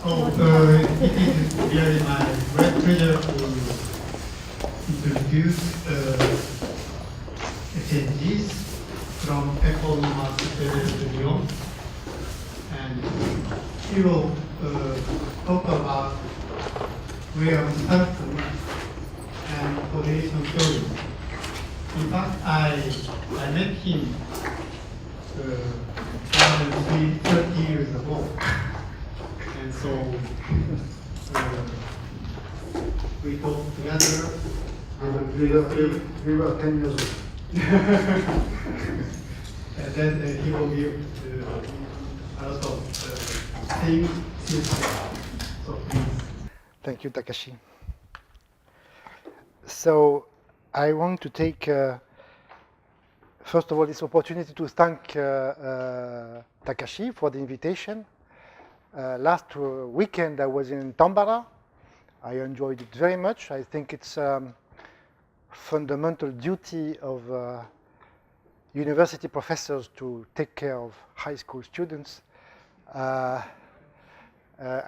It is really my great pleasure to introduce Etienne Ghys from École normale supérieure de Lyon, and he will talk about William Thurston and foliation theory. In fact, I met him 30 years ago. And so we talked together. We were 10 years old. And then he will give a lot of things. So please. Thank you, Takashi. So I want to take, first of all, this opportunity to thank Takashi for the invitation. Last weekend I was in Tambara. I enjoyed it very much. I think it's a fundamental duty of university professors to take care of high school students. I'm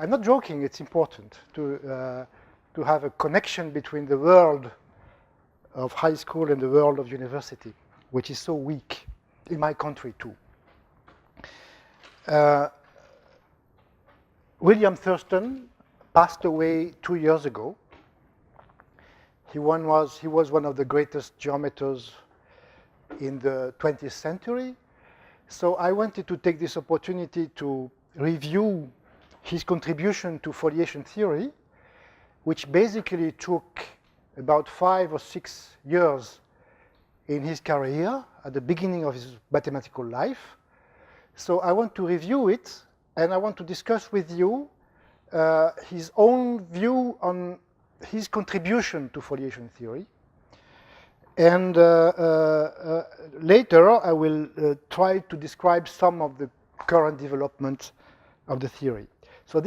not joking, it's important to have a connection between the world of high school and the world of university, which is so weak in my country too. William Thurston passed away 2 years ago. He was one of the greatest geometers in the 20th century. So I wanted to take this opportunity to review his contribution to foliation theory, which basically took about 5 or 6 years in his career at the beginning of his mathematical life. So I want to review it, and I want to discuss with you his own view on his contribution to foliation theory. And later, I will try to describe some of the current developments of the theory. So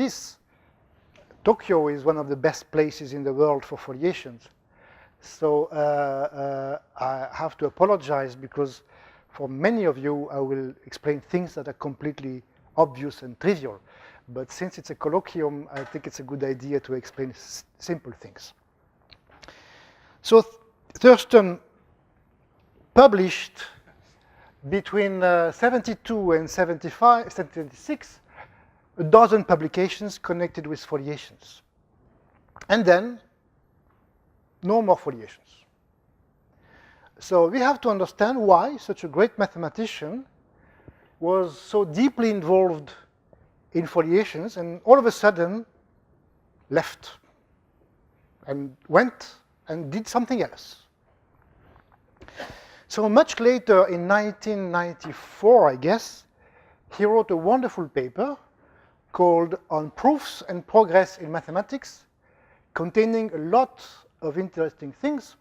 Tokyo is one of the best places in the world for foliations. So I have to apologize because for many of you, I will explain things that are completely obvious and trivial. But since it's a colloquium, I think it's a good idea to explain simple things. So Thurston published between 72 and 76 a dozen publications connected with foliations. And then no more foliations. So we have to understand why such a great mathematician was so deeply involved in foliations and all of a sudden left and went and did something else. So much later, in 1994, I guess, he wrote a wonderful paper called On Proofs and Progress in Mathematics, containing a lot of interesting things.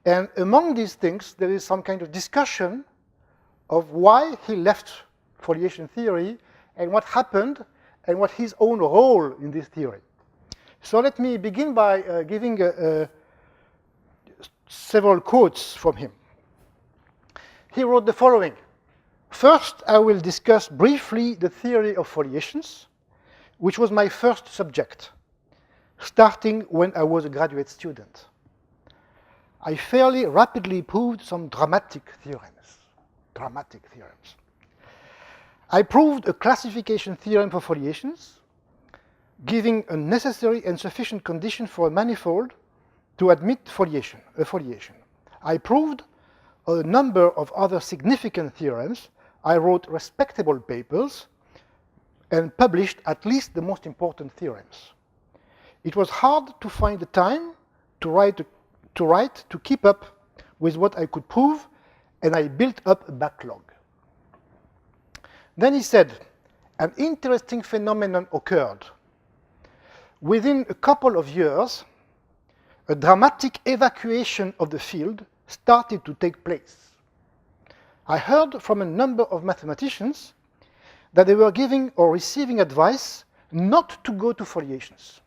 And among these things, there is some kind of discussion of why he left foliation theory and what happened and what his own role in this theory. So let me begin by giving several quotes from him. He wrote the following. First, I will discuss briefly the theory of foliations, which was my first subject, starting when I was a graduate student. I fairly rapidly proved some dramatic theorems. I proved a classification theorem for foliations, giving a necessary and sufficient condition for a manifold to admit a foliation. I proved a number of other significant theorems. I wrote respectable papers and published at least the most important theorems. It was hard to find the time to write to keep up with what I could prove, and I built up a backlog. Then he said, an interesting phenomenon occurred. Within a couple of years, a dramatic evacuation of the field started to take place. I heard from a number of mathematicians that they were giving or receiving advice not to go to foliations.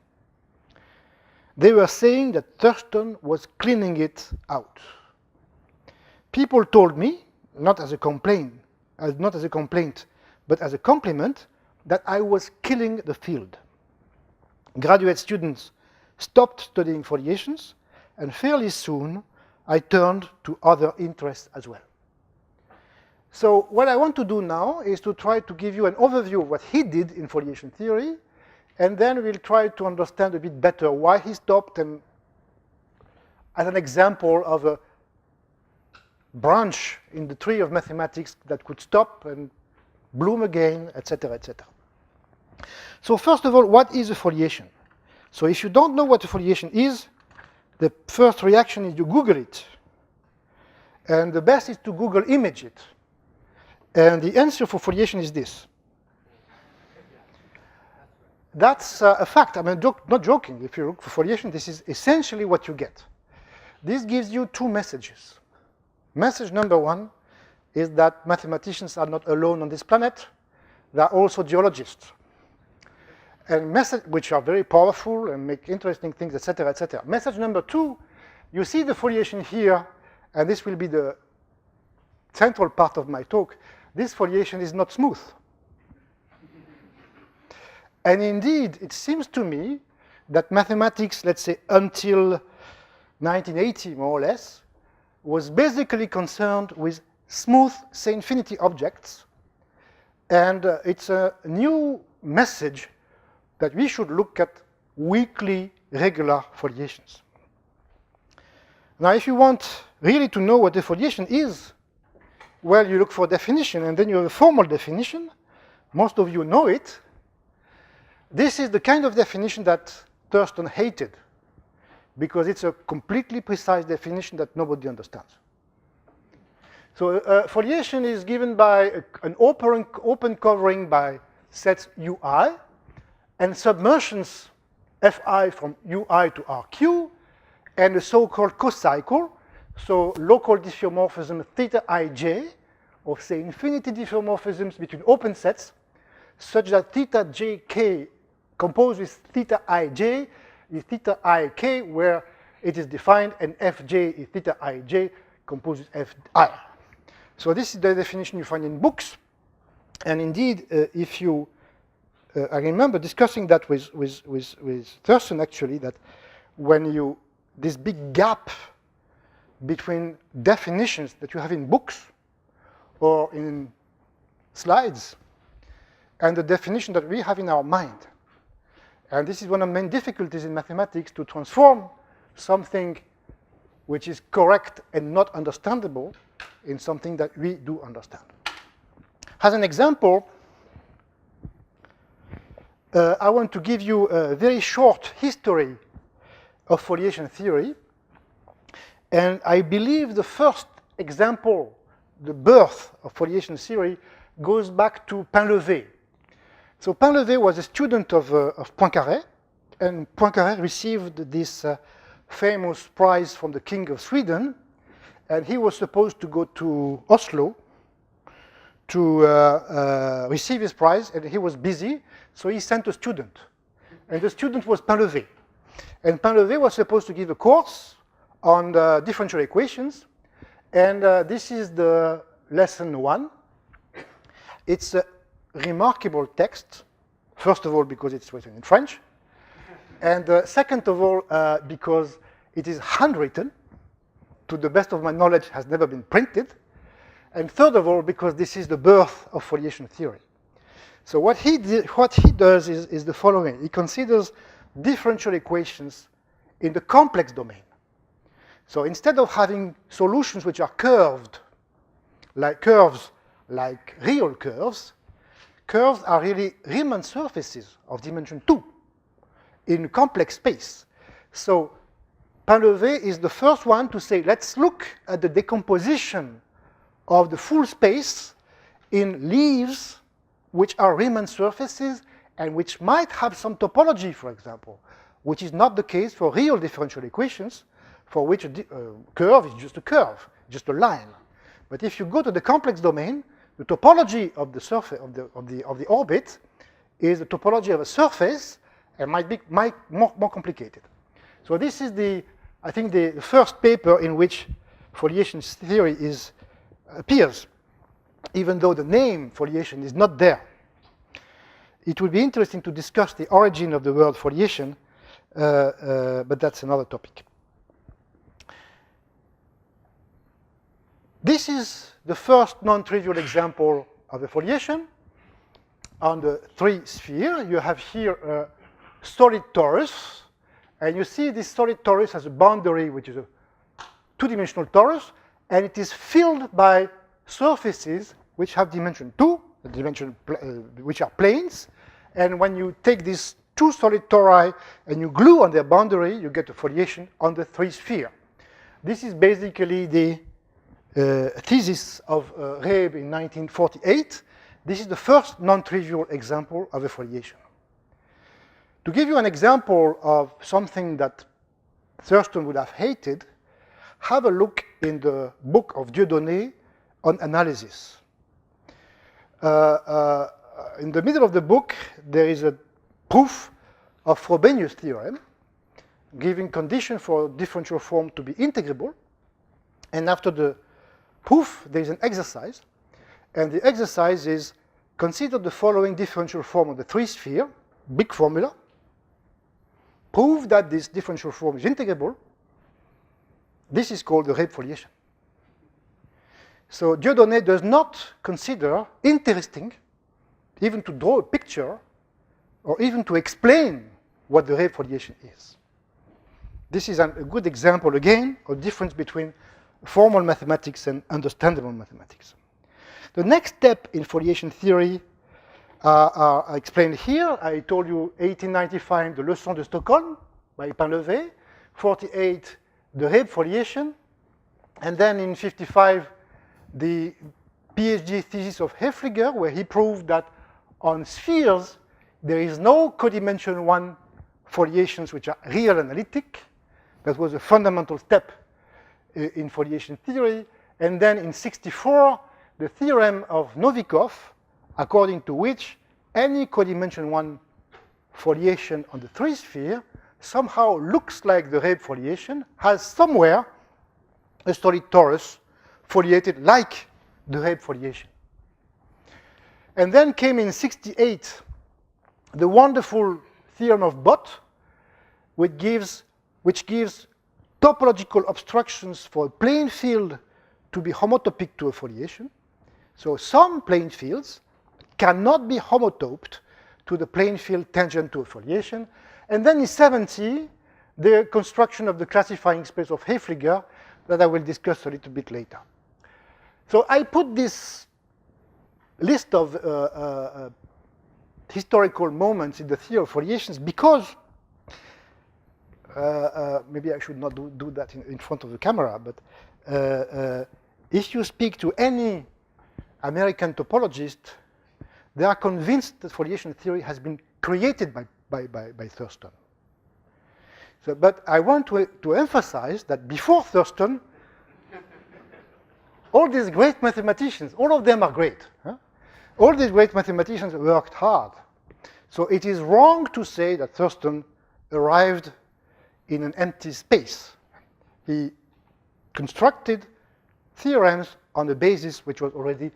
They were saying that Thurston was cleaning it out. People told me, not as a complaint, but as a compliment, that I was killing the field. Graduate students stopped studying foliations, and fairly soon I turned to other interests as well. So what I want to do now is to try to give you an overview of what he did in foliation theory, and then we'll try to understand a bit better why he stopped, and as an example of a branch in the tree of mathematics that could stop and bloom again, etc., etc. So first of all, what is a foliation? So if you don't know what a foliation is, the first reaction is you Google it. And the best is to Google image it. And the answer for foliation is this. That's a fact. I'm not joking. If you look for foliation, this is essentially what you get. This gives you two messages. Message number one is that mathematicians are not alone on this planet. They are also geologists. And message, which are very powerful and make interesting things, etc., etc. Message number two, you see the foliation here, and this will be the central part of my talk. This foliation is not smooth. And indeed, it seems to me that mathematics, let's say until 1980 more or less, was basically concerned with smooth say infinity objects. And it's a new message that we should look at weakly regular foliations. Now, if you want really to know what a foliation is, well, you look for a definition, and then you have a formal definition. Most of you know it. This is the kind of definition that Thurston hated, because it's a completely precise definition that nobody understands. So foliation is given by an open covering by sets UI, and submersions Fi from UI to RQ, and a so-called cocycle, so local diffeomorphism theta ij, or say infinity diffeomorphisms between open sets, such that theta jk composed with theta ij is theta ik, where it is defined, and fj is theta ij composed with fi. So this is the definition you find in books. And indeed, if you, I remember discussing that with Thurston actually, that when you, this big gap between definitions that you have in books or in slides and the definition that we have in our mind. And this is one of the main difficulties in mathematics, to transform something which is correct and not understandable in something that we do understand. As an example, I want to give you a very short history of foliation theory. And I believe the first example, the birth of foliation theory, goes back to Bldg. So Bldg was a student of Poincaré, and Poincaré received this famous prize from the King of Sweden, and he was supposed to go to Oslo to receive his prize, and he was busy, so he sent a student. And the student was Bldg. And Bldg was supposed to give a course on the differential equations, and this is the lesson 1. It's a remarkable text, first of all because it's written in French, and second of all because it is handwritten, to the best of my knowledge has never been printed, and third of all because this is the birth of foliation theory. So what he does is the following. He considers differential equations in the complex domain. So instead of having solutions which are curved, like real curves, curves are really Riemann surfaces of dimension 2 in complex space. So Bldg is the first one to say, let's look at the decomposition of the full space in leaves which are Riemann surfaces and which might have some topology, for example, which is not the case for real differential equations, for which a curve is just a curve, just a line. But if you go to the complex domain, the topology of the surface of the orbit is the topology of a surface, and might be more complicated. So this is I think the first paper in which foliation theory appears, even though the name foliation is not there. it would be interesting to discuss the origin of the word foliation, but that's another topic. This is the first non-trivial example of a foliation. On the 3 sphere, you have here a solid torus, and you see this solid torus has a boundary which is a 2-dimensional torus, and it is filled by surfaces which have dimension 2, which are planes, and when you take these 2 solid tori and you glue on their boundary, you get a foliation on the 3 sphere. This is basically the thesis of Reeb in 1948. This is the first non-trivial example of a foliation. To give you an example of something that Thurston would have hated, have a look in the book of Dieudonné on analysis. In the middle of the book, there is a proof of Frobenius' theorem, giving condition for differential form to be integrable. And after the proof, there is an exercise. And the exercise is consider the following differential form of the 3 sphere, big formula. Prove that this differential form is integrable. This is called the Reeb foliation. So Dieudonné does not consider interesting even to draw a picture or even to explain what the Reeb foliation is. This is a good example, again, of difference between formal mathematics and understandable mathematics. The next step in foliation theory are explained here. I told you 1895, the Leçon de Stockholm by Bldg, 48, the Reeb foliation, and then in 55, the PhD thesis of Häfliger, where he proved that on spheres, there is no codimension 1 foliations which are real analytic. That was a fundamental step in foliation theory. And then in 64, the theorem of Novikov, according to which any codimension 1 foliation on the 3 sphere somehow looks like the Reeb foliation, has somewhere a solid torus foliated like the Reeb foliation. And then came in 68 the wonderful theorem of Bott, which gives topological obstructions for a plane field to be homotopic to a foliation. So some plane fields cannot be homotoped to the plane field tangent to a foliation. And then in 70, the construction of the classifying space of Häfliger that I will discuss a little bit later. So I put this list of historical moments in the theory of foliations because maybe I should not do that in front of the camera, but if you speak to any American topologist, they are convinced that foliation theory has been created by Thurston. So, but I want to emphasize that before Thurston, all these great mathematicians, all of them are great. Huh? All these great mathematicians worked hard. So it is wrong to say that Thurston arrived in an empty space. He constructed theorems on a basis which was already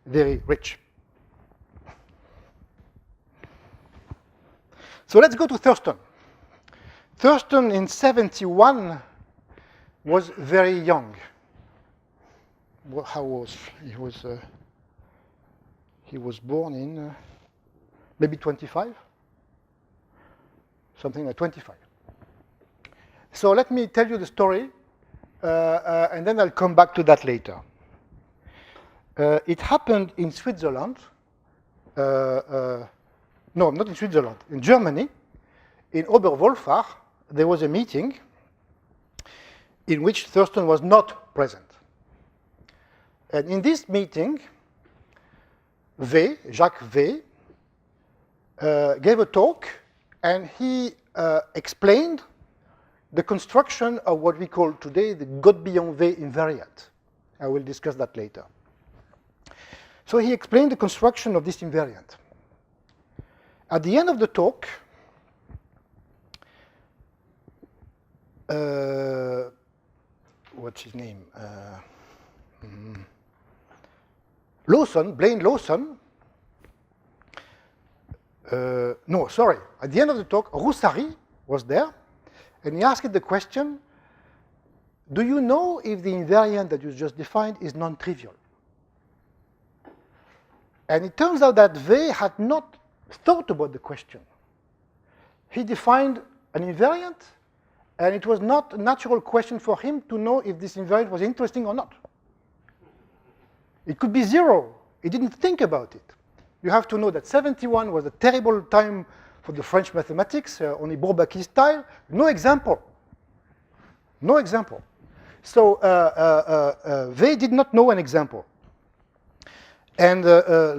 very rich. So let's go to Thurston. Thurston in 71 was very young. How was he? He was born in maybe 25, something like 25. So let me tell you the story, and then I'll come back to that later. It happened in Switzerland. No, not in Switzerland, in Germany. In Oberwolfach, there was a meeting in which Thurston was not present. And in this meeting, Jacques V, gave a talk, and he explained the construction of what we call today the Godbillon-V invariant. I will discuss that later. So he explained the construction of this invariant. At the end of the talk, what's his name? Blaine Lawson, no, sorry. At the end of the talk, Roussari was there, and he asked the question, do you know if the invariant that you just defined is non-trivial? And it turns out that they had not thought about the question. He defined an invariant, and it was not a natural question for him to know if this invariant was interesting or not. It could be 0. He didn't think about it. You have to know that 71 was a terrible time for the French mathematics, only Bourbaki style. No example. No example. So they did not know an example. And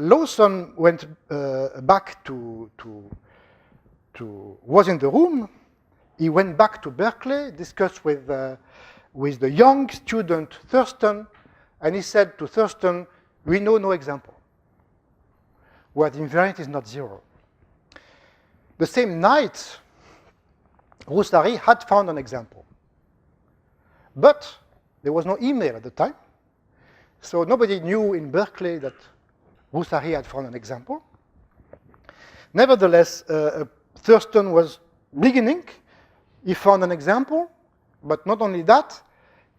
Lawson went back was in the room. He went back to Berkeley, discussed with the young student Thurston, and he said to Thurston, we know no example where the invariant is not 0. The same night, Roussari had found an example. But there was no email at the time, so nobody knew in Berkeley that Roussari had found an example. Nevertheless, Thurston was beginning. He found an example, but not only that,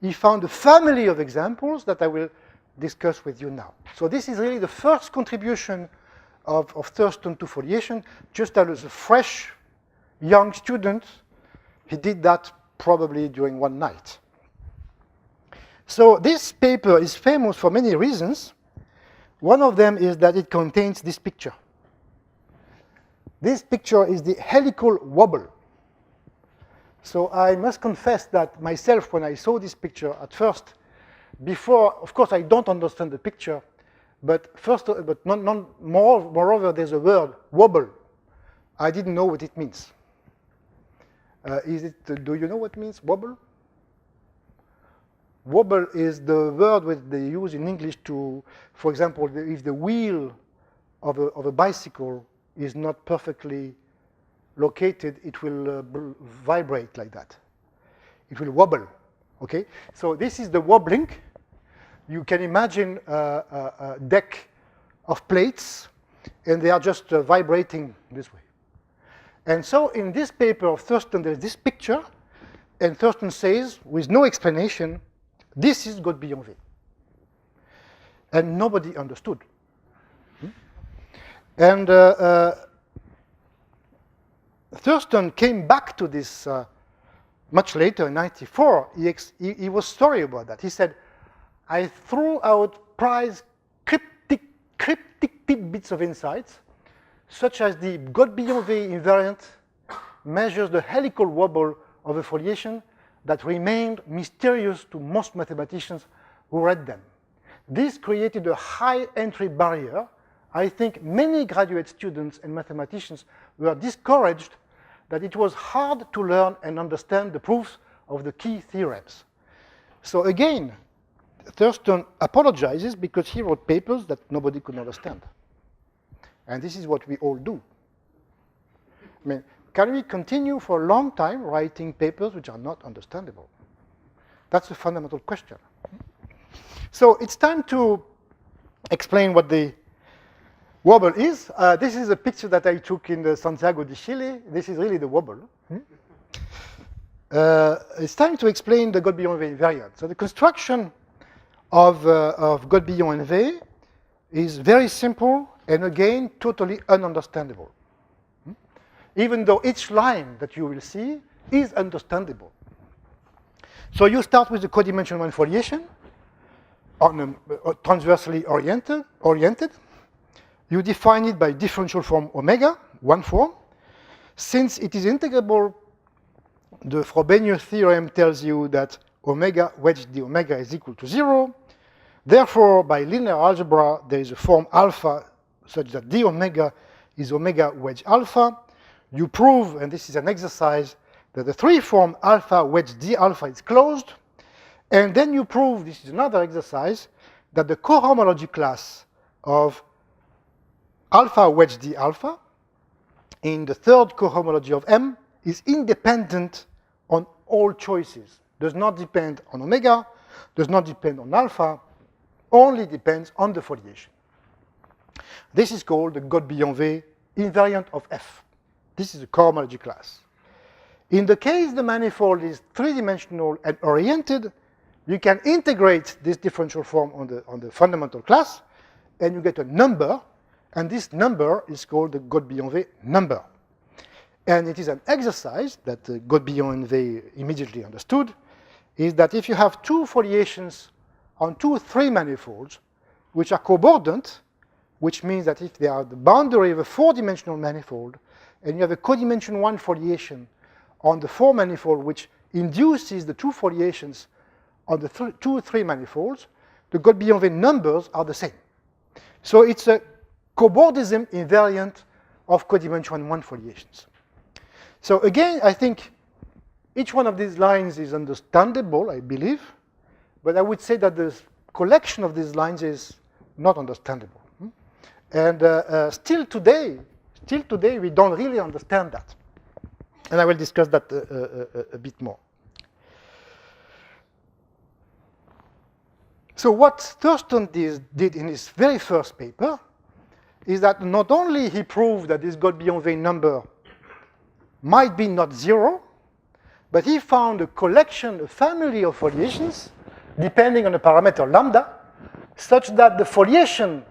he found a family of examples that I will discuss with you now. So this is really the first contribution of Thurston to foliation. Just as a fresh young student, he did that probably during one night. So this paper is famous for many reasons. One of them is that it contains this picture. This picture is the helical wobble. So I must confess that myself, when I saw this picture at first, before, of course, I don't understand the picture, but moreover, there's a word, wobble. I didn't know what it means. Do you know what it means, wobble? Wobble is the word that they use in English to, for example, if the wheel of a bicycle is not perfectly located, it will vibrate like that. It will wobble, okay? So this is the wobbling. You can imagine a deck of plates, and they are just vibrating this way. And so in this paper of Thurston, there's this picture, and Thurston says, with no explanation, this is Godbillon V. And nobody understood. And Thurston came back to this much later in 94. He was sorry about that. He said, I threw out prize cryptic tidbits of insights, such as the Godbillon V invariant measures the helical wobble of a foliation that remained mysterious to most mathematicians who read them. This created a high entry barrier. I think many graduate students and mathematicians were discouraged that it was hard to learn and understand the proofs of the key theorems. So again, Thurston apologizes because he wrote papers that nobody could understand. And this is what we all do. I mean, can we continue for a long time writing papers which are not understandable? That's a fundamental question. So it's time to explain what the wobble is. This is a picture that I took in the Santiago de Chile. This is really the wobble. It's time to explain the Godbillon V invariant. So the construction of Godbillon V is very simple and again totally ununderstandable. Even though each line that you will see is understandable. So you start with the codimensional foliation, transversely oriented. You define it by differential form omega, one form. Since it is integrable, the Frobenius theorem tells you that omega wedge d omega is equal to 0. Therefore, by linear algebra, there is a form alpha such that d omega is omega wedge alpha. You prove, and this is an exercise, that the three-form alpha wedge d alpha is closed. And then you prove, this is another exercise, that the cohomology class of alpha wedge d alpha in the third cohomology of M is independent on all choices. Does not depend on omega, does not depend on alpha, only depends on the foliation. This is called the Godbillon V invariant of F. This is a cohomology class. In the case the manifold is three-dimensional and oriented, you can integrate this differential form on the fundamental class, and you get a number, and this number is called the Godbian-Way number. And it is an exercise that Godbian-Way immediately understood, is that if you have two foliations on two three-manifolds, which are cobordant, which means that if they are the boundary of a four-dimensional manifold, and you have a codimension 1 foliation on the four-manifold, which induces the two foliations on the two three-manifolds, the Godbian-Way numbers are the same. So it's a cobordism invariant of codimension 1 foliations. So again, I think each one of these lines is understandable, I believe, but I would say that the collection of these lines is not understandable. And still today, we don't really understand that. And I will discuss that a bit more. So what Thurston did in his very first paper is that not only he proved that this Godbian-Way number might be not zero, but he found a collection, a family of foliations, depending on the parameter lambda, such that the foliation,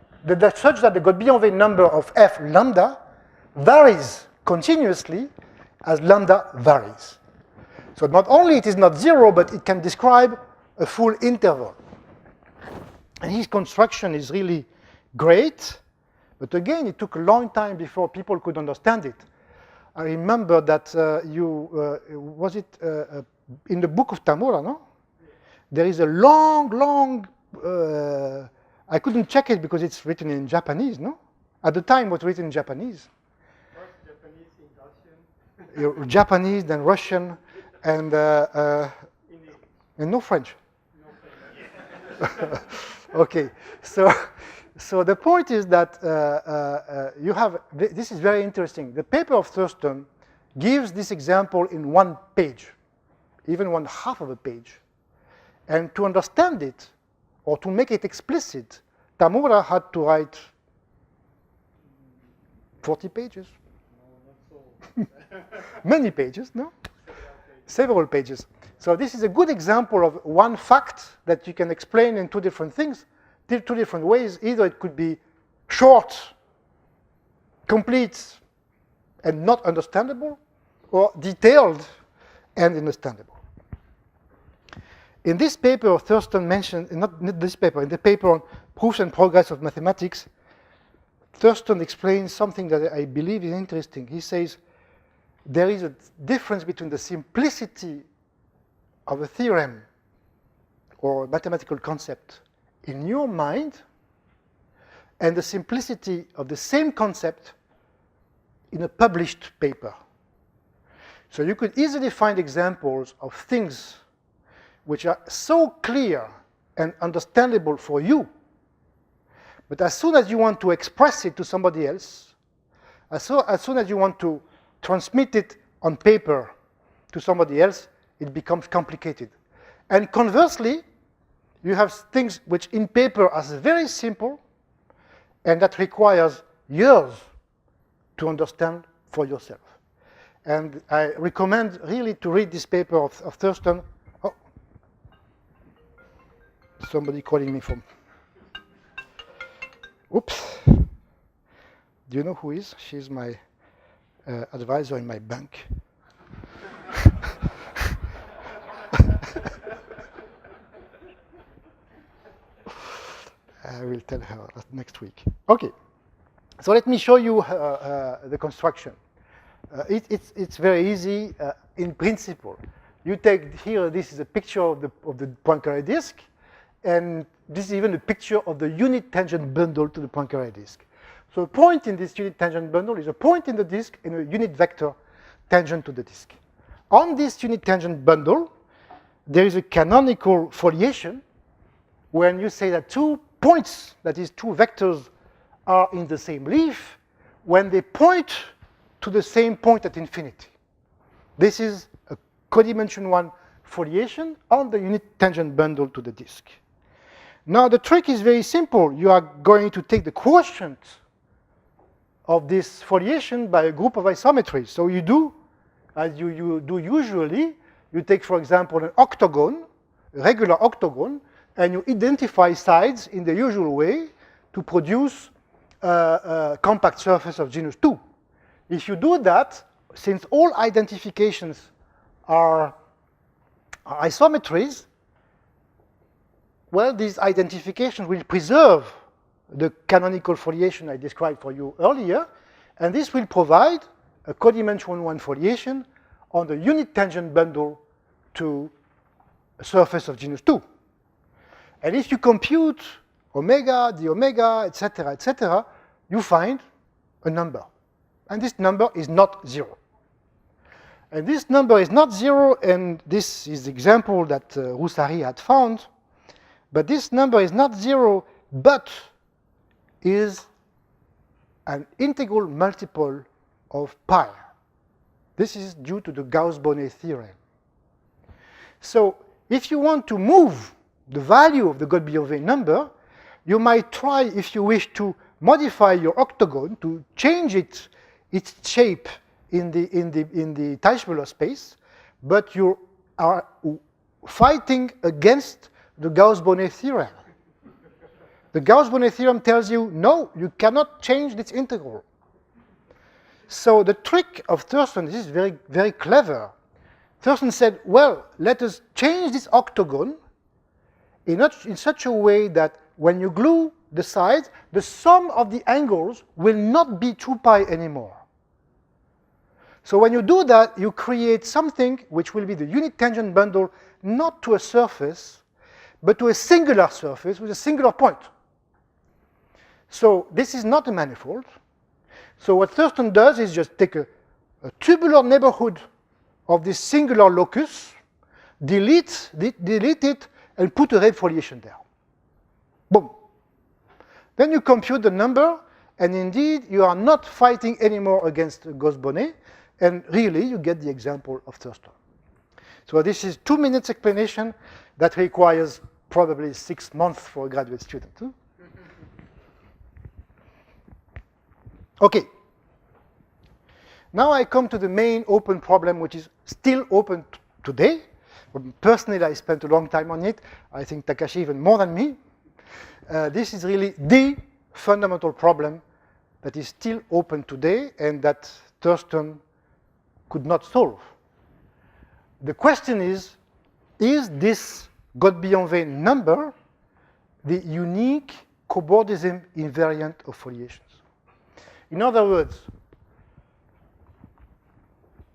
such that the Godbian-Way number of f lambda varies continuously as lambda varies. So not only it is not zero, but it can describe a full interval. And his construction is really great, but again, it took a long time before people could understand it. I remember that was it in the book of Tamura, no? There is a long, I couldn't check it because it's written in Japanese, no? At the time, it was written in Japanese. First Japanese, in Russian. Japanese, then Russian, and no French. No French. Okay, so the point is that you have, this is very interesting. The paper of Thurston gives this example in one page, even one half of a page. And to understand it, or to make it explicit, Tamura had to write 40 pages. No, not so. Many pages, no? Several pages. So this is a good example of one fact that you can explain in two different things, two different ways. Either it could be short, complete, and not understandable, or detailed and understandable. In this paper, Thurston mentioned, not this paper, in the paper on Proofs and Progress of Mathematics, Thurston explains something that I believe is interesting. He says there is a difference between the simplicity of a theorem or a mathematical concept in your mind and the simplicity of the same concept in a published paper. So you could easily find examples of things which are so clear and understandable for you, but as soon as you want to express it to somebody else, as soon as you want to transmit it on paper to somebody else, it becomes complicated. And conversely, you have things which in paper are very simple and that requires years to understand for yourself. And I recommend really to read this paper of Thurston. Oh, somebody calling me from. Oops. Do you know who is? She's my advisor in my bank. I will tell her next week. Okay, so let me show you the construction. It's very easy in principle. You take here, this is a picture of the Poincaré disk, and this is even a picture of the unit tangent bundle to the Poincaré disk. So a point in this unit tangent bundle is a point in the disk and a unit vector tangent to the disk. On this unit tangent bundle, there is a canonical foliation when you say that two points, that is two vectors, are in the same leaf when they point to the same point at infinity. This is a codimension 1 foliation on the unit tangent bundle to the disk. Now the trick is very simple. You are going to take the quotient of this foliation by a group of isometries. So you do, as you do usually, you take, for example, an octagon, a regular octagon, and you identify sides in the usual way to produce a compact surface of genus 2. If you do that, since all identifications are isometries, well, these identifications will preserve the canonical foliation I described for you earlier, and this will provide a codimension 1 foliation on the unit tangent bundle to a surface of genus 2. And if you compute omega, d omega, etc., you find a number. And this number is not 0. And this number is not 0, and this is the example that Roussari had found. But this number is not 0, but is an integral multiple of pi. This is due to the Gauss-Bonnet theorem. So if you want to move the value of the Gold-Biot number, you might try, if you wish, to modify your octagon, to change its shape in the Teichmüller space, but you are fighting against the Gauss-Bonnet theorem. The Gauss-Bonnet theorem tells you, no, you cannot change this integral. So the trick of Thurston, this is very, very clever. Thurston said, well, let us change this octagon in such a way that when you glue the sides, the sum of the angles will not be 2 pi anymore. So when you do that, you create something which will be the unit tangent bundle, not to a surface, but to a singular surface with a singular point. So this is not a manifold. So what Thurston does is just take a tubular neighborhood of this singular locus, delete it, and put a red foliation there. Boom. Then you compute the number, and indeed, you are not fighting anymore against Gauss-Bonnet, and really, you get the example of Thurston. So this is 2 minutes explanation that requires probably 6 months for a graduate student. Huh? Okay. Now I come to the main open problem, which is still open today. Personally, I spent a long time on it. I think Takashi even more than me. This is really the fundamental problem that is still open today and that Thurston could not solve. The question is this Gold-Biot number the unique cobordism invariant of foliations? In other words,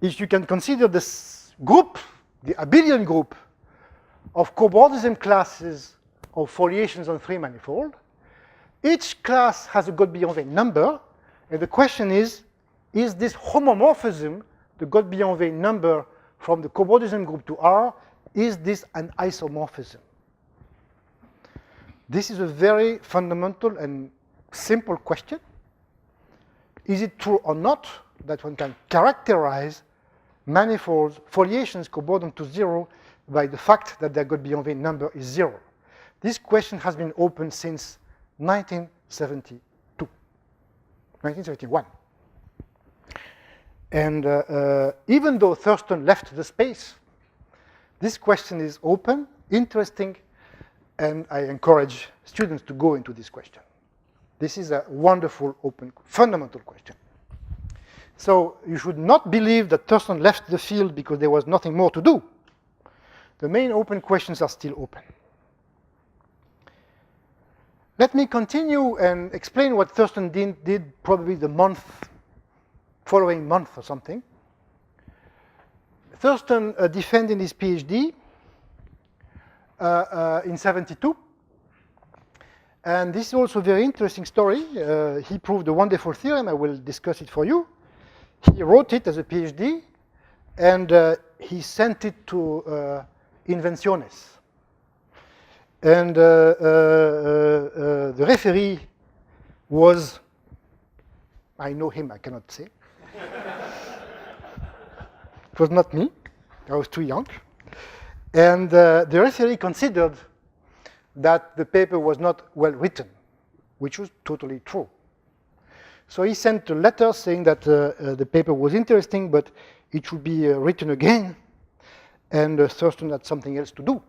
if you can consider this group, the abelian group of cobordism classes of foliations on 3 manifold, each class has a Gold-Biot number, and the question is this homomorphism, the Gold-Biot number from the cobordism group to R, is this an isomorphism? This is a very fundamental and simple question. Is it true or not that one can characterize manifolds, foliations cobordant to 0 by the fact that their Gold-Biot number is 0? This question has been open since 1971. And even though Thurston left the space, this question is open, interesting, and I encourage students to go into this question. This is a wonderful, open, fundamental question. So you should not believe that Thurston left the field because there was nothing more to do. The main open questions are still open. Let me continue and explain what Thurston did probably the following month or something. Thurston defended his PhD in 72. And this is also a very interesting story. He proved a wonderful theorem. I will discuss it for you. He wrote it as a PhD, and he sent it to Invenciones. And the referee was, I know him, I cannot say. It was not me. I was too young. And the referee considered that the paper was not well written, which was totally true. So he sent a letter saying that the paper was interesting, but it should be written again, and Thurston had something else to do.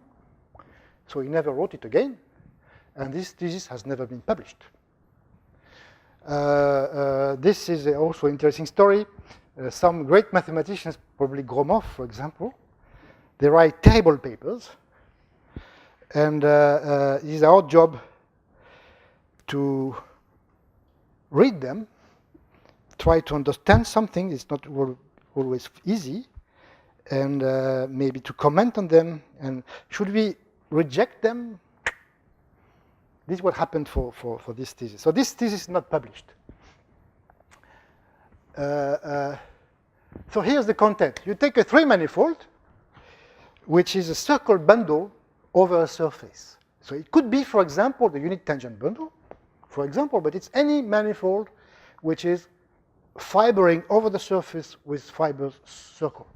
So he never wrote it again, and this thesis has never been published. This is also an interesting story. Some great mathematicians, probably Gromov, for example, they write terrible papers, and it is our job to read them, try to understand something. It's not always easy, and maybe to comment on them. And should we reject them? This is what happened for this thesis. So this thesis is not published. So here's the content. You take a three-manifold, which is a circle bundle over a surface. So it could be, for example, the unit tangent bundle, for example, but it's any manifold which is fibering over the surface with fibers circle.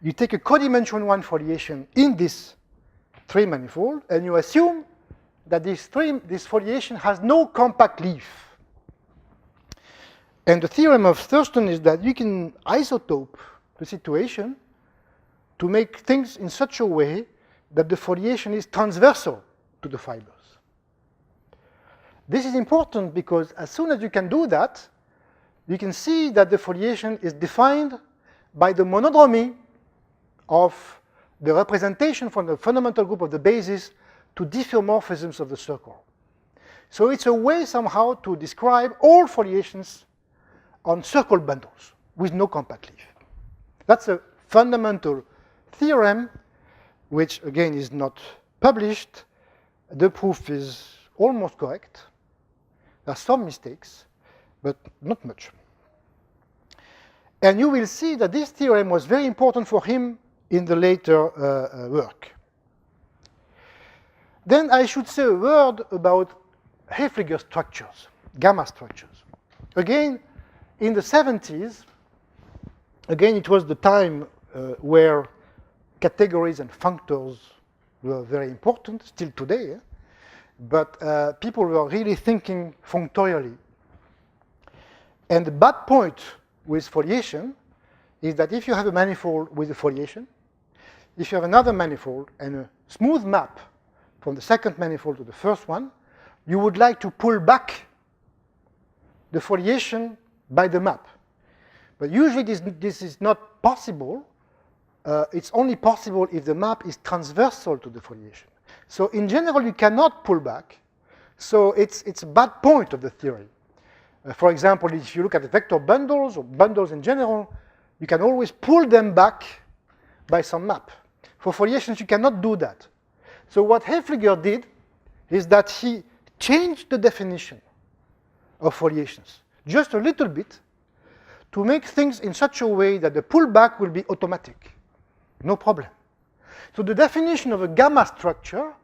You take a codimension 1 foliation in this three-manifold, and you assume that this foliation has no compact leaf. And the theorem of Thurston is that you can isotope the situation to make things in such a way that the foliation is transversal to the fibers. This is important because as soon as you can do that, you can see that the foliation is defined by the monodromy of the representation from the fundamental group of the basis to diffeomorphisms of the circle. So it's a way somehow to describe all foliations on circle bundles with no compact leaf. That's a fundamental theorem, which again is not published. The proof is almost correct. There are some mistakes, but not much. And you will see that this theorem was very important for him in the later work. Then I should say a word about Häfliger structures, gamma structures. Again, in the 70s, again, it was the time where categories and functors were very important, still today, but people were really thinking functorially. And the bad point with foliation is that if you have a manifold with a foliation, if you have another manifold and a smooth map from the second manifold to the first one, you would like to pull back the foliation by the map. But usually this is not possible. It's only possible if the map is transversal to the foliation. So in general, you cannot pull back. So it's a bad point of the theory. For example, if you look at the vector bundles or bundles in general, you can always pull them back by some map. For foliations, you cannot do that. So what Häfliger did is that he changed the definition of foliations just a little bit to make things in such a way that the pullback will be automatic. No problem. So the definition of a gamma structure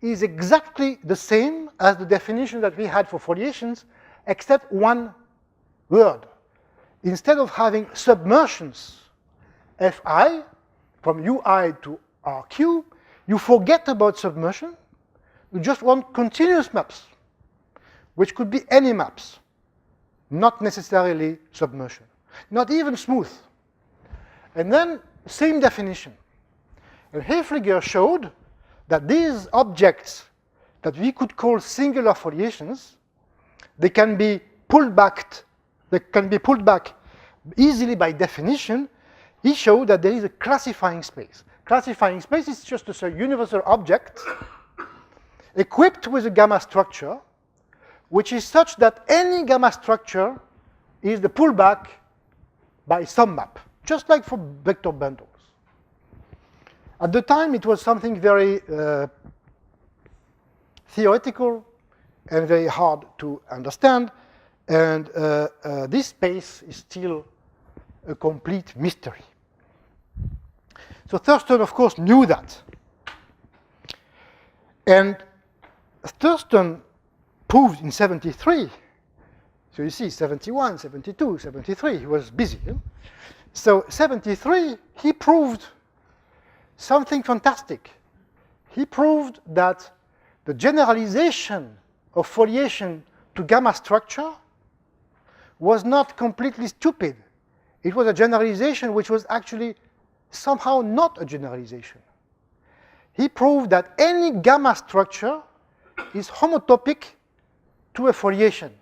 is exactly the same as the definition that we had for foliations, except one word. Instead of having submersions, Fi, from Ui to Rq, you forget about submersion. You just want continuous maps, which could be any maps, not necessarily submersion, not even smooth. And then, same definition. And Häfliger showed that these objects that we could call singular foliations, they can be pulled back easily by definition. He showed that there is a classifying space. Classifying space is just a universal object equipped with a gamma structure, which is such that any gamma structure is the pullback by some map, just like for vector bundles. At the time, it was something very theoretical and very hard to understand, and this space is still a complete mystery. So Thurston, of course, knew that. And Thurston proved in 73, so you see 71, 72, 73, he was busy. So 73, he proved something fantastic. He proved that the generalization of foliation to gamma structure was not completely stupid. It was a generalization which was actually somehow not a generalization. He proved that any gamma structure is homotopic to a foliation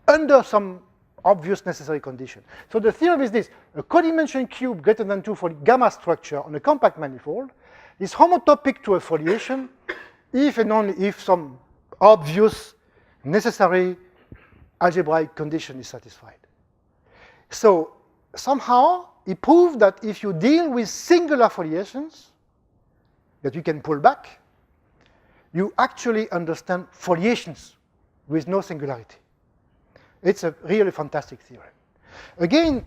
under some obvious necessary condition. So the theorem is this: a codimension cube greater than 2 for gamma structure on a compact manifold is homotopic to a foliation if and only if some obvious necessary algebraic condition is satisfied. So somehow he proved that if you deal with singular foliations that you can pull back, you actually understand foliations with no singularity. It's a really fantastic theorem. Again,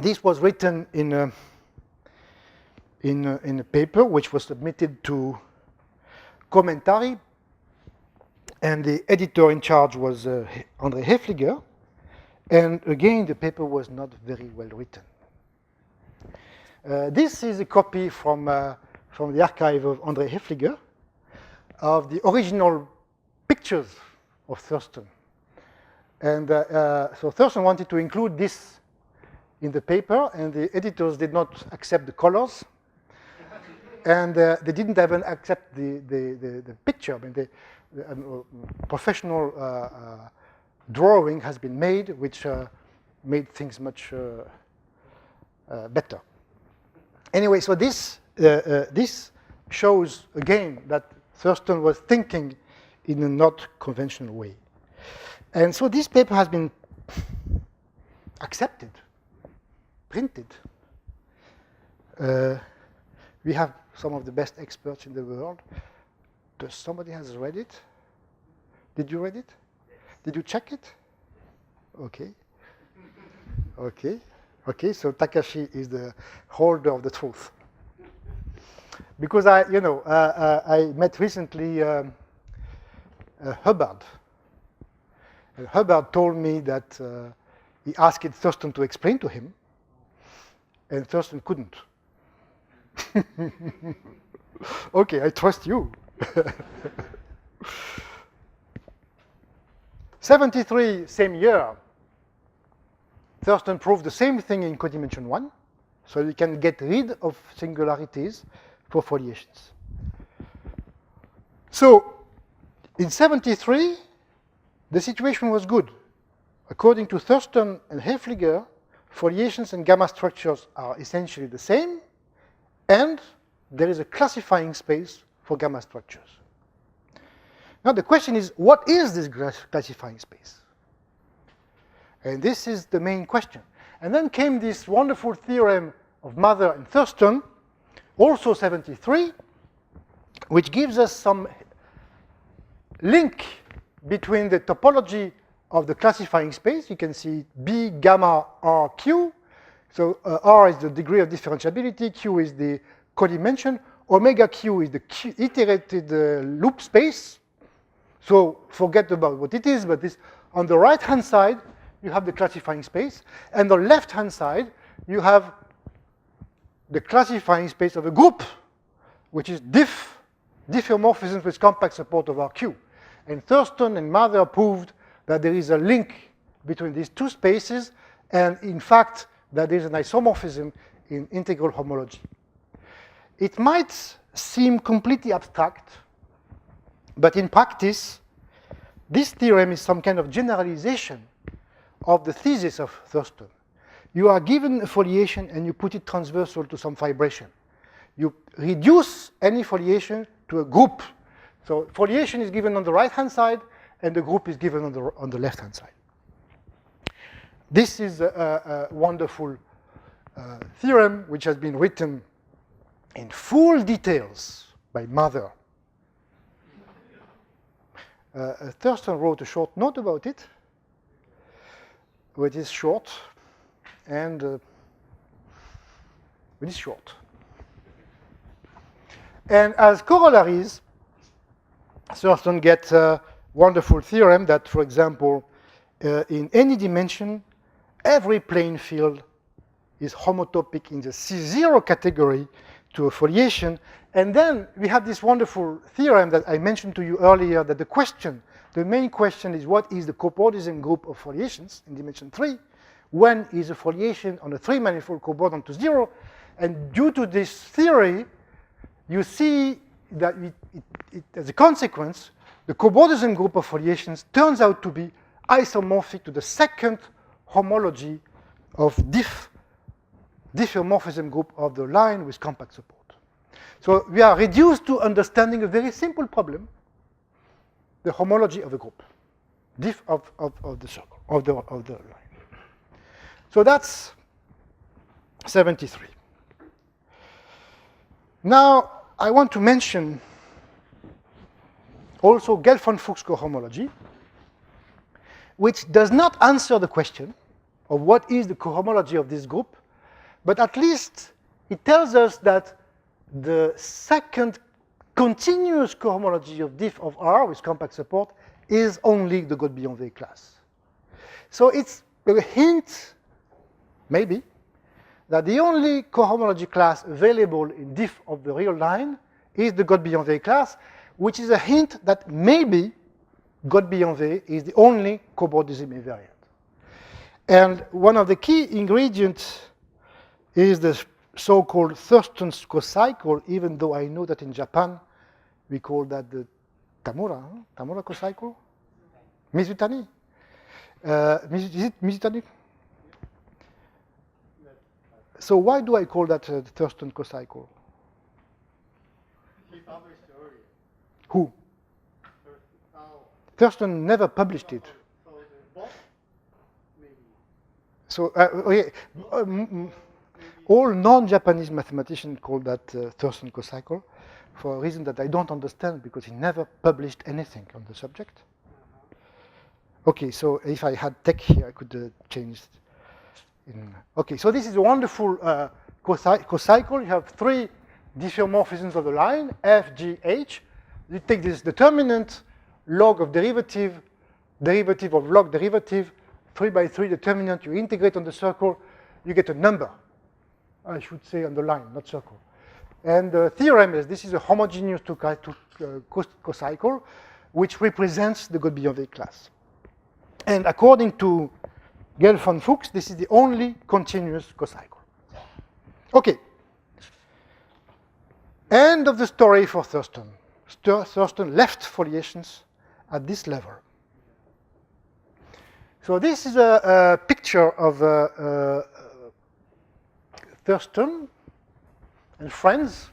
this was written in a paper which was submitted to Commentary, and the editor in charge was André Häfliger. And again, the paper was not very well written. This is a copy from the archive of André Häfliger of the original pictures of Thurston. And so Thurston wanted to include this in the paper, and the editors did not accept the colors. And they didn't even accept the picture. I mean, the professional drawing has been made, which made things much better. Anyway, so this shows again that Thurston was thinking in a not conventional way. And so this paper has been accepted, printed. We have some of the best experts in the world. Does somebody has read it? Did you read it? Did you check it? Okay. Okay. Okay, so Takashi is the holder of the truth. Because I met recently Hubbard. And Hubbard told me that he asked Thurston to explain to him, and Thurston couldn't. Okay, I trust you. 73, same year, Thurston proved the same thing in codimension 1, so you can get rid of singularities for foliations. So in 73, the situation was good. According to Thurston and Häfliger, foliations and gamma structures are essentially the same, and there is a classifying space for gamma structures. Now the question is, what is this classifying space? And this is the main question. And then came this wonderful theorem of Mather and Thurston, also 73, which gives us some link between the topology of the classifying space. You can see B, gamma, R, Q. So R is the degree of differentiability, Q is the codimension, omega Q is the iterated loop space. So forget about what it is, but this, on the right-hand side, you have the classifying space, and on the left-hand side, you have the classifying space of a group, which is diffeomorphisms with compact support of RQ. And Thurston and Mather proved that there is a link between these two spaces, and in fact, that there is an isomorphism in integral homology. It might seem completely abstract, but in practice, this theorem is some kind of generalization of the thesis of Thurston. You are given a foliation and you put it transversal to some fibration. You reduce any foliation to a group. So foliation is given on the right-hand side, and the group is given on the left-hand side. This is a wonderful theorem which has been written in full details by Mather. Thurston wrote a short note about it, which is short, and it is short. And as corollaries, Thurston gets a wonderful theorem that, for example, in any dimension, every plane field is homotopic in the C0 category to a foliation. And then we have this wonderful theorem that I mentioned to you earlier, that the question the main question is what is the cobordism group of foliations in dimension 3? When is a foliation on a 3-manifold cobordism to 0? And due to this theory, you see that as a consequence, the cobordism group of foliations turns out to be isomorphic to the second homology of diffeomorphism group of the line with compact support. So we are reduced to understanding a very simple problem, the homology of a group, diff of the circle, of the line. So that's 73. Now, I want to mention also Gelfand-Fuchs cohomology, which does not answer the question of what is the cohomology of this group, but at least it tells us that the second continuous cohomology of diff of R with compact support is only the Godbian-Weil class. So it's a hint, maybe, that the only cohomology class available in diff of the real line is the Godbian-Weil class, which is a hint that maybe Godbian-Weil is the only cobordism invariant. And one of the key ingredients is the so-called Thurston's cocycle, even though I know that in Japan we call that the Tamura cocycle? Mizutani? Is it Mizutani? So why do I call that the Thurston cocycle? He published earlier. Who? Thurston. Oh. Thurston never published it. So the box, maybe. So all non-Japanese mathematicians call that Thurston cocycle for a reason that I don't understand, because he never published anything on the subject. Okay, so if I had tech here, I could change it. Okay, so this is a wonderful cocycle. You have 3 diffeomorphisms of the line, f, g, h. You take this determinant, log of derivative, derivative of log derivative, 3 by 3 determinant, you integrate on the circle, you get a number. I should say on the line, not circle. And the theorem is this is a homogeneous cocycle, which represents the Godbian-Weil class. And according to Gelfand-Fuchs, this is the only continuous cocycle. Okay. End of the story for Thurston. Thurston left foliations at this level. So this is a picture of Thurston and friends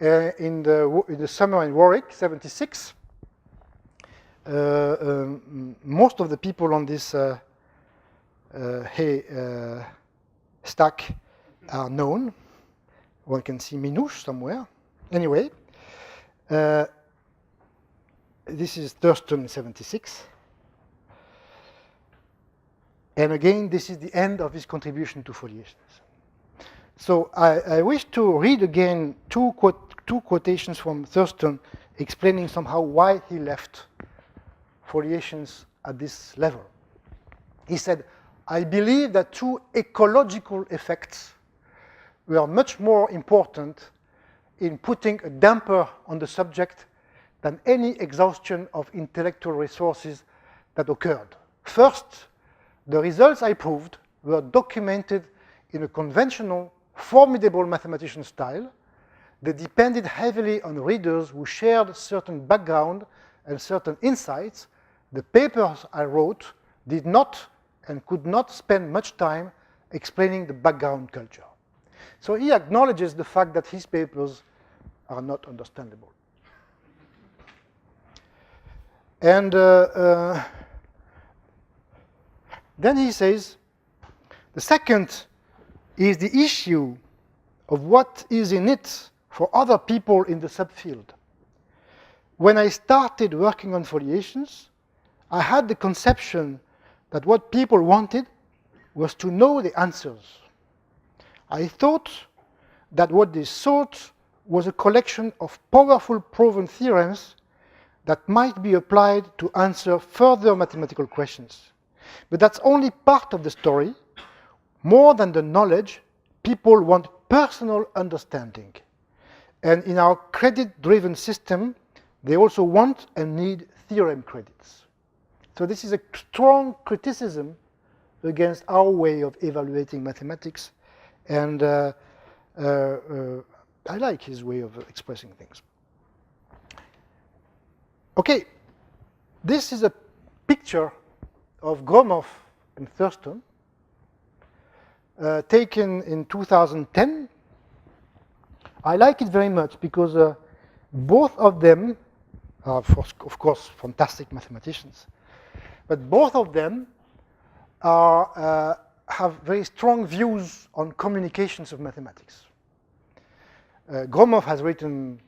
in the summer in Warwick, 76. Most of the people on this hay stack are known. One can see Minouche somewhere. Anyway, this is Thurston 76. And again, this is the end of his contribution to foliations. So I wish to read again two quotations from Thurston explaining somehow why he left foliations at this level. He said, I believe that 2 ecological effects were much more important in putting a damper on the subject than any exhaustion of intellectual resources that occurred. First, the results I proved were documented in a conventional, formidable mathematician style. They depended heavily on readers who shared certain background and certain insights. The papers I wrote did not and could not spend much time explaining the background culture. So he acknowledges the fact that his papers are not understandable. And then he says, the second is the issue of what is in it for other people in the subfield. When I started working on foliations, I had the conception that what people wanted was to know the answers. I thought that what they sought was a collection of powerful proven theorems that might be applied to answer further mathematical questions. But that's only part of the story. More than the knowledge, people want personal understanding. And in our credit-driven system, they also want and need theorem credits. So this is a strong criticism against our way of evaluating mathematics, and I like his way of expressing things. Okay, this is a picture of Gromov and Thurston, taken in 2010. I like it very much because both of them are, of course, fantastic mathematicians, but both of them are, have very strong views on communications of mathematics. Gromov has written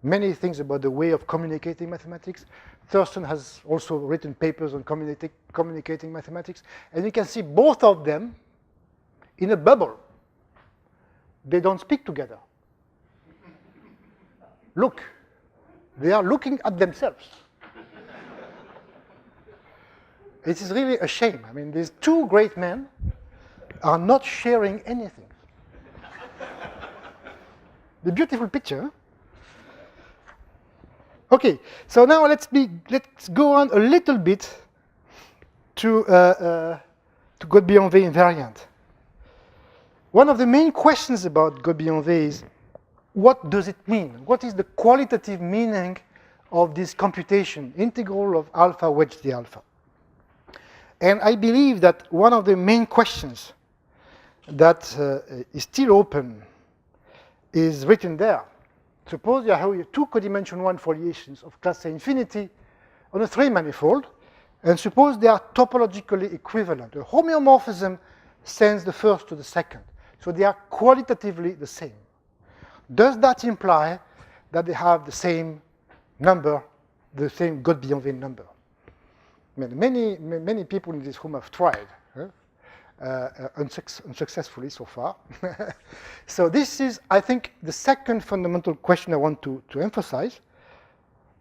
many things about the way of communicating mathematics. Thurston has also written papers on communicating mathematics. And you can see both of them in a bubble. They don't speak together. Look, they are looking at themselves. It is really a shame. I mean, these two great men are not sharing anything. The beautiful picture. Okay, so now let's go on a little bit to Godbian-Weil invariant. One of the main questions about Godbian-Weil is, what does it mean? What is the qualitative meaning of this computation, integral of alpha wedge the alpha? And I believe that one of the main questions that is still open is written there. Suppose you have two codimension 1 foliations of class A infinity on a 3-manifold, and suppose they are topologically equivalent. A homeomorphism sends the first to the second. So they are qualitatively the same. Does that imply that they have the same number, the same Godbian-Weil number? I mean, many people in this room have tried, unsuccessfully so far. So this is, I think, the second fundamental question I want to emphasize.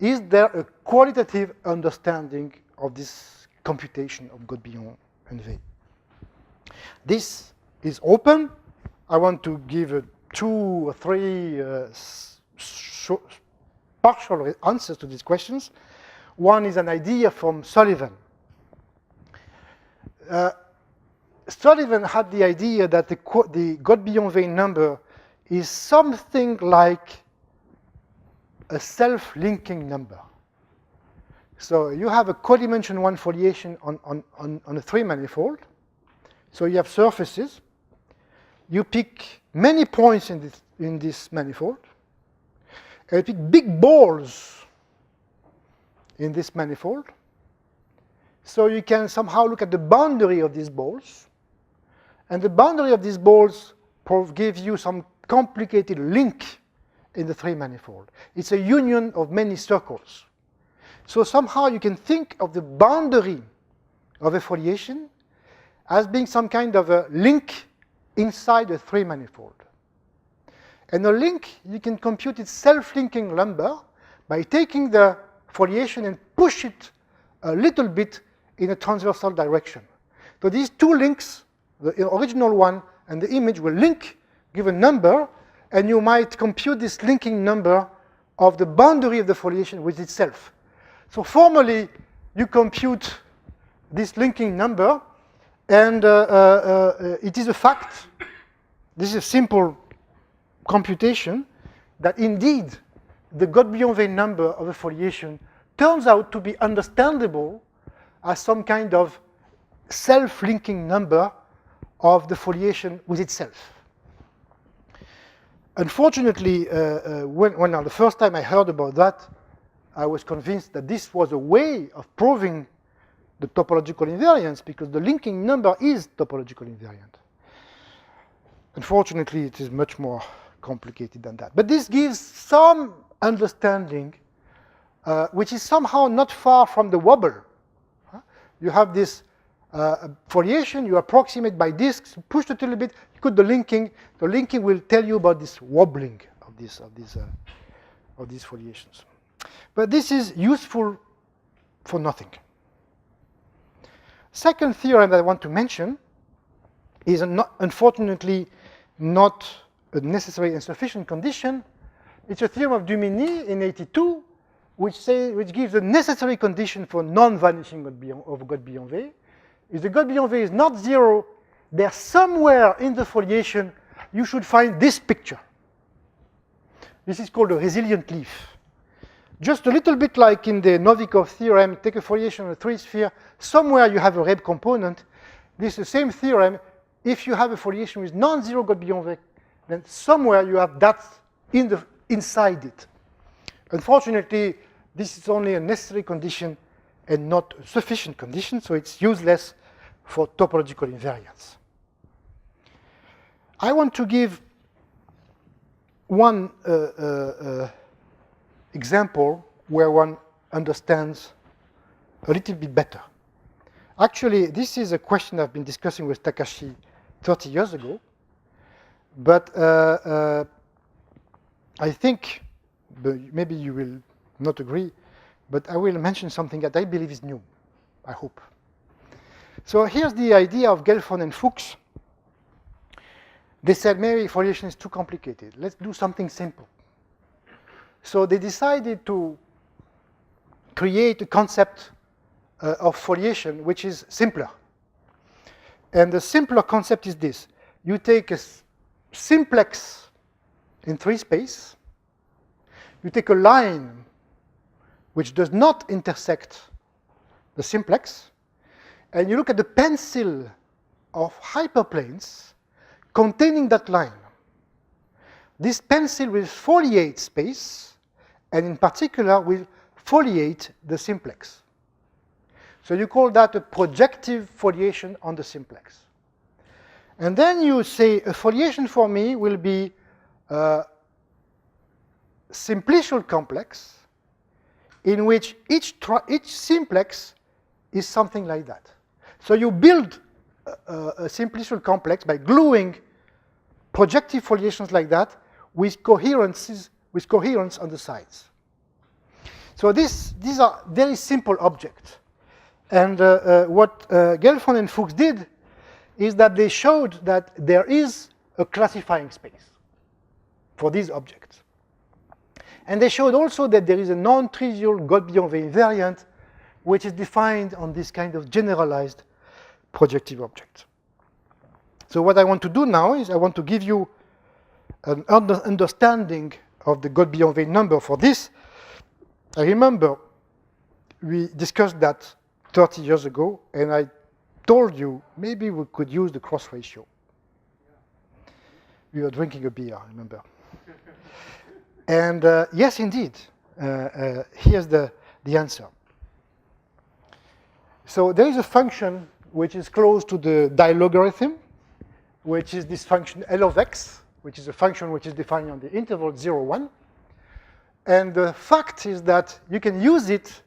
Is there a qualitative understanding of this computation of Godbian and Weil? This is open. I want to give 2 or 3 partial answers to these questions. One is an idea from Sullivan. Sullivan had the idea that the Godbian-Weil number is something like a self-linking number. So you have a codimension 1 foliation on a 3-manifold. So you have surfaces. You pick many points in this manifold. And you pick big balls in this manifold. So you can somehow look at the boundary of these balls. And the boundary of these balls gives you some complicated link in the 3-manifold. It's a union of many circles. So somehow you can think of the boundary of a foliation as being some kind of a link inside a 3-manifold. And a link, you can compute its self-linking number by taking the foliation and push it a little bit in a transversal direction. So these two links, the original one and the image, will link, give a number, and you might compute this linking number of the boundary of the foliation with itself. So formally, you compute this linking number, and it is a fact, this is a simple computation, that indeed the Godbian-Weil number of a foliation turns out to be understandable as some kind of self-linking number of the foliation with itself. Unfortunately, when the first time I heard about that, I was convinced that this was a way of proving the topological invariance, because the linking number is topological invariant. Unfortunately, it is much more complicated than that. But this gives some understanding, which is somehow not far from the wobble. You have this foliation, you approximate by disks, push it a little bit, you put the linking will tell you about this wobbling of these foliations. But this is useful for nothing. Second theorem that I want to mention is unfortunately not a necessary and sufficient condition. It's a theorem of Duminy in 82, which gives the necessary condition for non-vanishing of Godbian-V. If the Godbian-V is not 0, there somewhere in the foliation you should find this picture. This is called a resilient leaf. Just a little bit like in the Novikov theorem, take a foliation of a three-sphere, somewhere you have a Reb component. This is the same theorem. If you have a foliation with non-zero Godbian-V, then somewhere you have that inside it. Unfortunately, this is only a necessary condition and not a sufficient condition, so it's useless for topological invariance. I want to give one example where one understands a little bit better. Actually, this is a question I've been discussing with Takashi 30 years ago, but I think, maybe you will not agree, but I will mention something that I believe is new, I hope. So here's the idea of Gelfond and Fuchs. They said, maybe foliation is too complicated. Let's do something simple. So they decided to create a concept of foliation which is simpler. And the simpler concept is this. You take a simplex in 3 space. You take a line which does not intersect the simplex, and you look at the pencil of hyperplanes containing that line. This pencil will foliate space, and in particular will foliate the simplex. So you call that a projective foliation on the simplex. And then you say a foliation for me will be a simplicial complex in which each simplex is something like that. So you build a simplicial complex by gluing projective foliations like that with coherence on the sides. So these are very simple objects. And what Gelfond and Fuchs did is that they showed that there is a classifying space for these objects. And they showed also that there is a non-trivial Godbian-V invariant which is defined on this kind of generalized projective object. So what I want to do now is I want to give you an understanding of the Godbian-V number for this. I remember we discussed that 30 years ago, and I told you maybe we could use the cross ratio. We were drinking a beer, I remember. And yes, indeed, here's the answer. So there is a function which is close to the dilogarithm, which is this function L of x, which is a function which is defined on the interval 0, 1. And the fact is that you can use it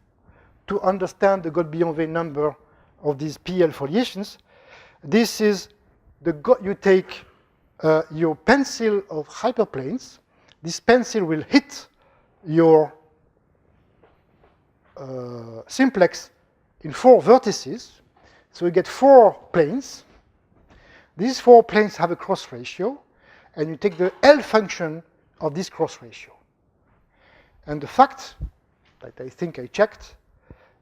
to understand the Godbian-V number of these PL foliations. This is you take your pencil of hyperplanes. This pencil will hit your simplex in 4 vertices. So you get 4 planes. These 4 planes have a cross ratio, and you take the L function of this cross ratio. And the fact that I think I checked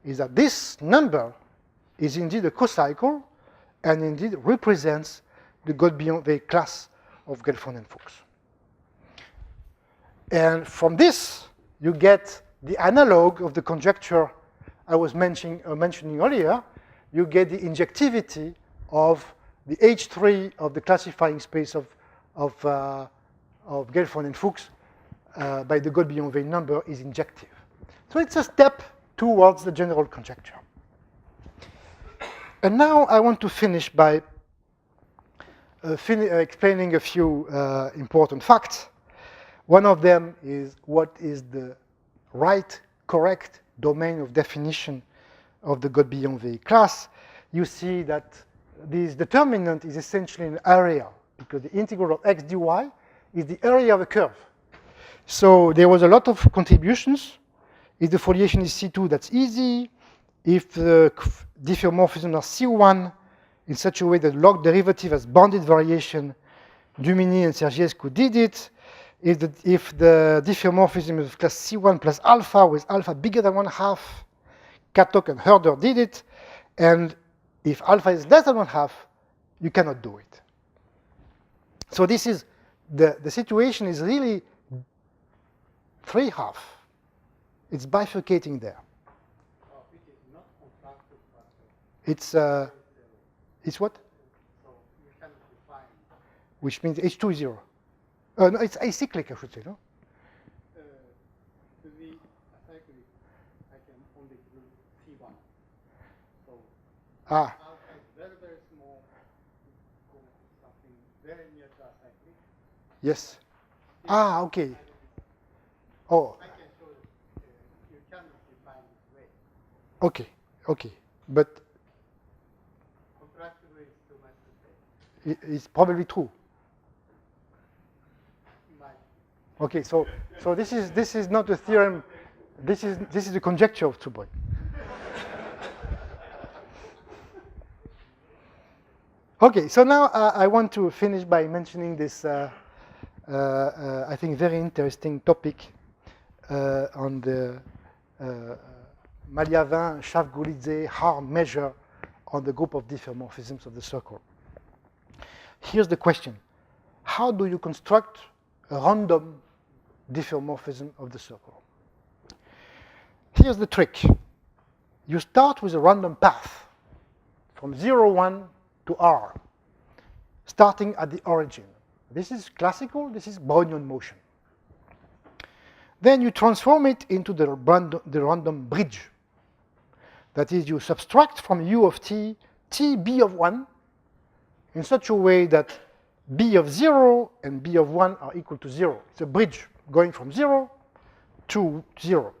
is that this number is indeed a cocycle and indeed represents the Godbian-V class of Gelfond and Fuchs. And from this, you get the analog of the conjecture I was mentioning earlier. You get the injectivity of the H3 of the classifying space of Gelfond and Fuchs by the Godbian-V number is injective. So it's a step towards the general conjecture. And now I want to finish by explaining a few important facts. One of them is what is the right, correct domain of definition of the Godbian-V class. You see that this determinant is essentially an area, because the integral of x dy is the area of a curve. So there was a lot of contributions. If the foliation is C2, that's easy. If the diffeomorphisms are C1 in such a way that log derivative has bounded variation, Dumini and Sergiescu did it. if the diffeomorphism is of class C1 plus alpha with alpha bigger than 1/2, Katok and Herder did it, and if alpha is less than 1/2, you cannot do it. So this is, the situation is really 3/2. It's bifurcating there. It's what? Which means H2 is 0. No, it's acyclic, I should say, no? To be acyclic, I can only do T1. So alpha is very, very small, go to something very near to acyclic. Yes. Okay. Oh. I can show you cannot define this way. Okay. But Contrastive way is too much to say. it's probably true. Might. Okay, so this is not a theorem. This is a conjecture of Zuboy. Okay, so now I want to finish by mentioning this, I think, very interesting topic on the Maliavin-Schaaf-Goulidze harm measure on the group of diffeomorphisms of the circle. Here's the question. How do you construct a random diffeomorphism of the circle? Here's the trick. You start with a random path from 0, 1 to R, starting at the origin. This is classical, this is Brownian motion. Then you transform it into the random bridge. That is, you subtract from U of t, t b of 1, in such a way that b of 0 and b of 1 are equal to 0. It's a bridge going from 0 to 0.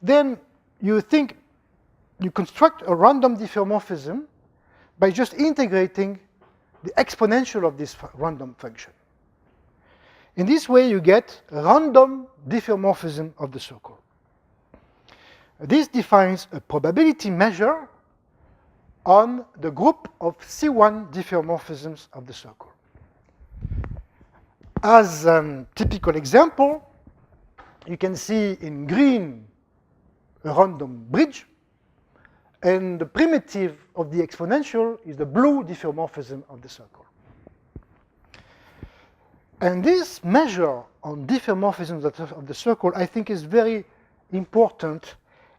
Then you construct a random diffeomorphism by just integrating the exponential of this random function. In this way, you get a random diffeomorphism of the circle. This defines a probability measure on the group of C1 diffeomorphisms of the circle. As a typical example, you can see in green a random bridge, and the primitive of the exponential is the blue diffeomorphism of the circle. And this measure on diffeomorphisms of the circle, I think, is very important.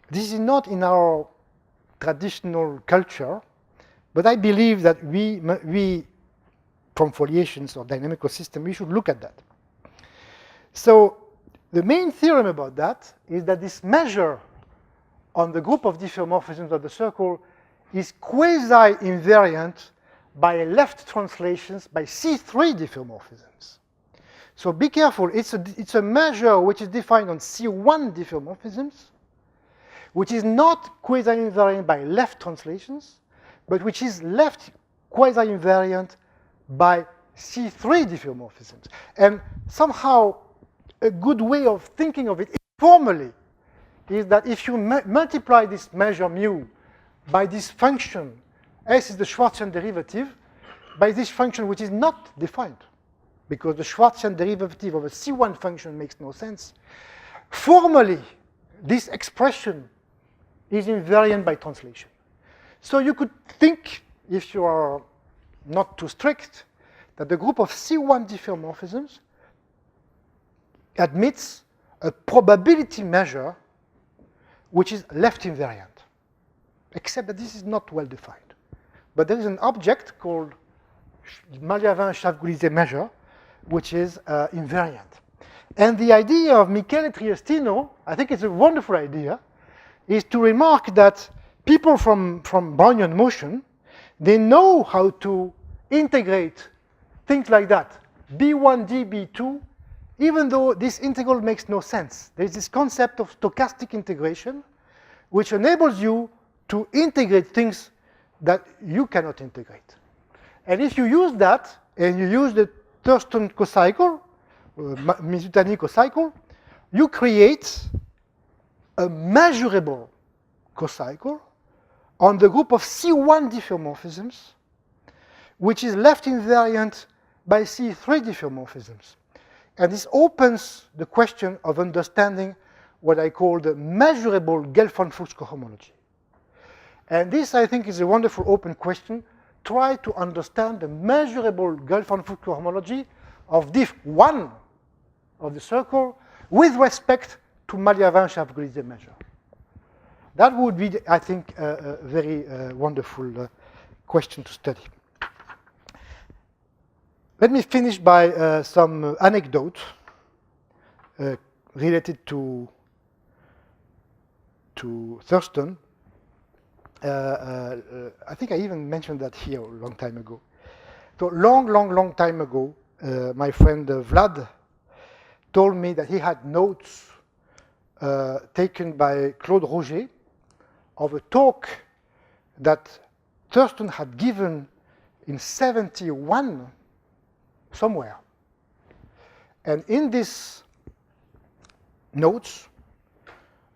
This is not in our traditional culture, but I believe that we from foliations or dynamical system, we should look at that. So the main theorem about that is that this measure on the group of diffeomorphisms of the circle is quasi-invariant by left translations by C3 diffeomorphisms. So be careful, it's a measure which is defined on C1 diffeomorphisms, which is not quasi-invariant by left translations, but which is left quasi-invariant by C3 diffeomorphisms. And somehow a good way of thinking of it informally is that if you multiply this measure mu by this function, S is the Schwarzian derivative, by this function which is not defined, because the Schwarzian derivative of a C1 function makes no sense, formally this expression is invariant by translation. So you could think, if you are not too strict, that the group of C1 diffeomorphisms admits a probability measure which is left invariant, except that this is not well defined. But there is an object called Maliavin-Schaaf-Goulidze measure, which is invariant. And the idea of Michele Triestino, I think it's a wonderful idea, is to remark that people from Brownian motion, they know how to integrate things like that, B1, D, B2, even though this integral makes no sense. There's this concept of stochastic integration, which enables you to integrate things that you cannot integrate. And if you use that, and you use the Thurston cocycle, Mizutani cocycle, you create a measurable cocycle on the group of C1 diffeomorphisms, which is left invariant by C3 diffeomorphisms. And this opens the question of understanding what I call the measurable Gelfand-Fuchs cohomology. And this, I think, is a wonderful open question. Try to understand the measurable Gelfand-Fuchs cohomology of diff 1 of the circle with respect to Malyavin-Schaaf-Gliese measure. That would be, I think, a very wonderful question to study. Let me finish by some anecdote related to Thurston. I think I even mentioned that here a long time ago. So long time ago, my friend Vlad told me that he had notes taken by Claude Roger of a talk that Thurston had given in 71 somewhere. And in these notes,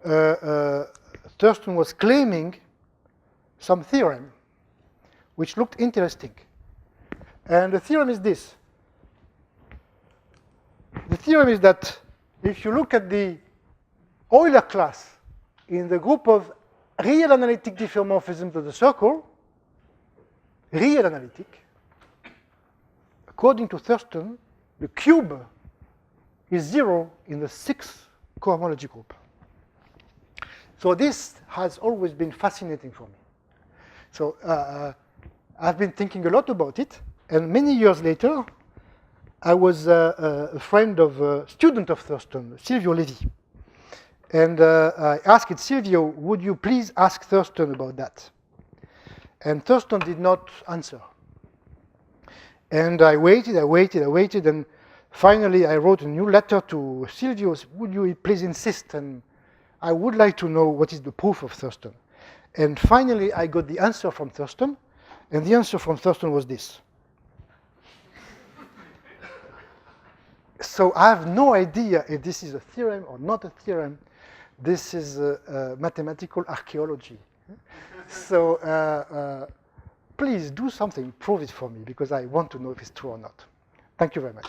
Thurston was claiming some theorem which looked interesting. And the theorem is this. The theorem is that if you look at the Euler class in the group of real analytic diffeomorphisms of the circle, real analytic, according to Thurston, the cube is 0 in the 6th cohomology group. So this has always been fascinating for me. So I've been thinking a lot about it, and many years later, I was a friend of a student of Thurston, Silvio Levi. And I asked Silvio, would you please ask Thurston about that? And Thurston did not answer. And I waited, and finally I wrote a new letter to Silvio, would you please insist, and I would like to know what is the proof of Thurston. And finally I got the answer from Thurston, and the answer from Thurston was this. So I have no idea if this is a theorem or not a theorem. This is mathematical archaeology. So please do something, prove it for me, because I want to know if it's true or not. Thank you very much.